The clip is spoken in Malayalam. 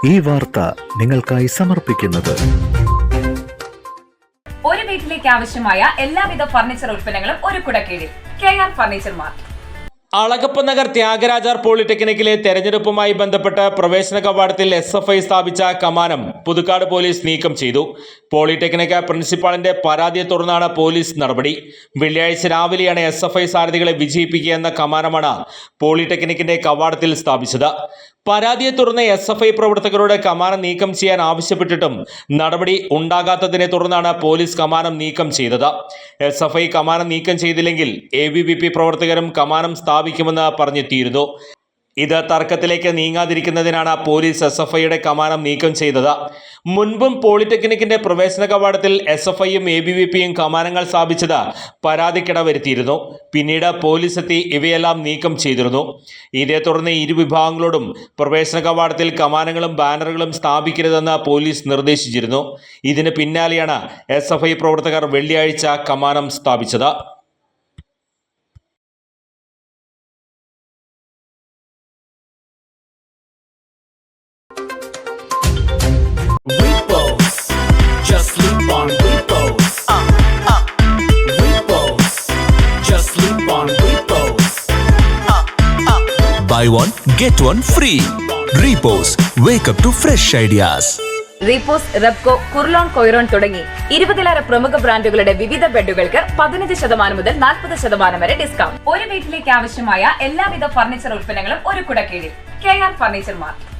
ഈ വാർത്ത നിങ്ങൾക്കായി സമർപ്പിക്കുന്നത് ഒരു വീട്ടിലേക്ക് ആവശ്യമായ എല്ലാവിധ ഫർണിച്ചർ ഉൽപ്പന്നങ്ങളും ഒരു കുടക്കീഴിൽ KR furniture mart. Alagappa Nagar Thiagarajar പോളിടെക്നിക്കിലെ തെരഞ്ഞെടുപ്പുമായി ബന്ധപ്പെട്ട് പ്രവേശന കവാടത്തിൽ SFI സ്ഥാപിച്ച കമാനം പുതുക്കാട് പോലീസ് നീക്കം ചെയ്തു. പോളിടെക്നിക് പ്രിൻസിപ്പാളിന്റെ പരാതിയെ തുടർന്നാണ് പോലീസ് നടപടി. വെള്ളിയാഴ്ച രാവിലെയാണ് SFI സാരഥികളെ വിജയിപ്പിക്കുക എന്ന കമാനമാണ് പോളിടെക്നിക്കിന്റെ കവാടത്തിൽ സ്ഥാപിച്ചത്. പരാതിയെ തുടർന്ന് SFI പ്രവർത്തകരോട് കമാനം നീക്കം ചെയ്യാൻ ആവശ്യപ്പെട്ടിട്ടും നടപടി ഉണ്ടാകാത്തതിനെ തുടർന്നാണ് പോലീസ് കമാനം നീക്കം ചെയ്തത്. SFI കമാനം നീക്കം ചെയ്തില്ലെങ്കിൽ ABVP പ്രവർത്തകരും കമാനം സ്ഥാപിക്കുമെന്ന് പറഞ്ഞെത്തിയിരുന്നു. ഇത് തർക്കത്തിലേക്ക് നീങ്ങാതിരിക്കുന്നതിനാണ് പോലീസ് SFIയുടെ കമാനം നീക്കം ചെയ്തത്. മുൻപും പോളിടെക്നിക്കിന്റെ പ്രവേശന കവാടത്തിൽ SFIയും ABVPയും കമാനങ്ങൾ സ്ഥാപിച്ചത് പരാതിക്കിട വരുത്തിയിരുന്നു. പിന്നീട് പോലീസ് എത്തി ഇവയെല്ലാം നീക്കം ചെയ്തിരുന്നു. ഇതേ തുടർന്ന് ഇരു വിഭാഗങ്ങളോടും പ്രവേശന കവാടത്തിൽ കമാനങ്ങളും ബാനറുകളും സ്ഥാപിക്കരുതെന്ന് പോലീസ് നിർദ്ദേശിച്ചിരുന്നു. ഇതിന് പിന്നാലെയാണ് SFI പ്രവർത്തകർ വെള്ളിയാഴ്ച കമാനം സ്ഥാപിച്ചത്. Just sleep on Repos. Repos. Just sleep on Repos. Buy one, get one free. Repos. Wake up to fresh ideas. Repose, Repco, Kurlon, Coiron തുടങ്ങി 20-ലേറെ പ്രമുഖ ബ്രാൻഡുകളുടെ വിവിധ ബെഡുകൾക്ക് 15% മുതൽ 40% വരെ ഡിസ്കൗണ്ട്. ഒരു വീട്ടിലേക്ക് ആവശ്യമായ എല്ലാവിധ ഫർണിച്ചർ ഉൽപ്പന്നങ്ങളും ഒരു കുടക്കീഴിൽ KR ഫർണിച്ചർ മാർട്ട്.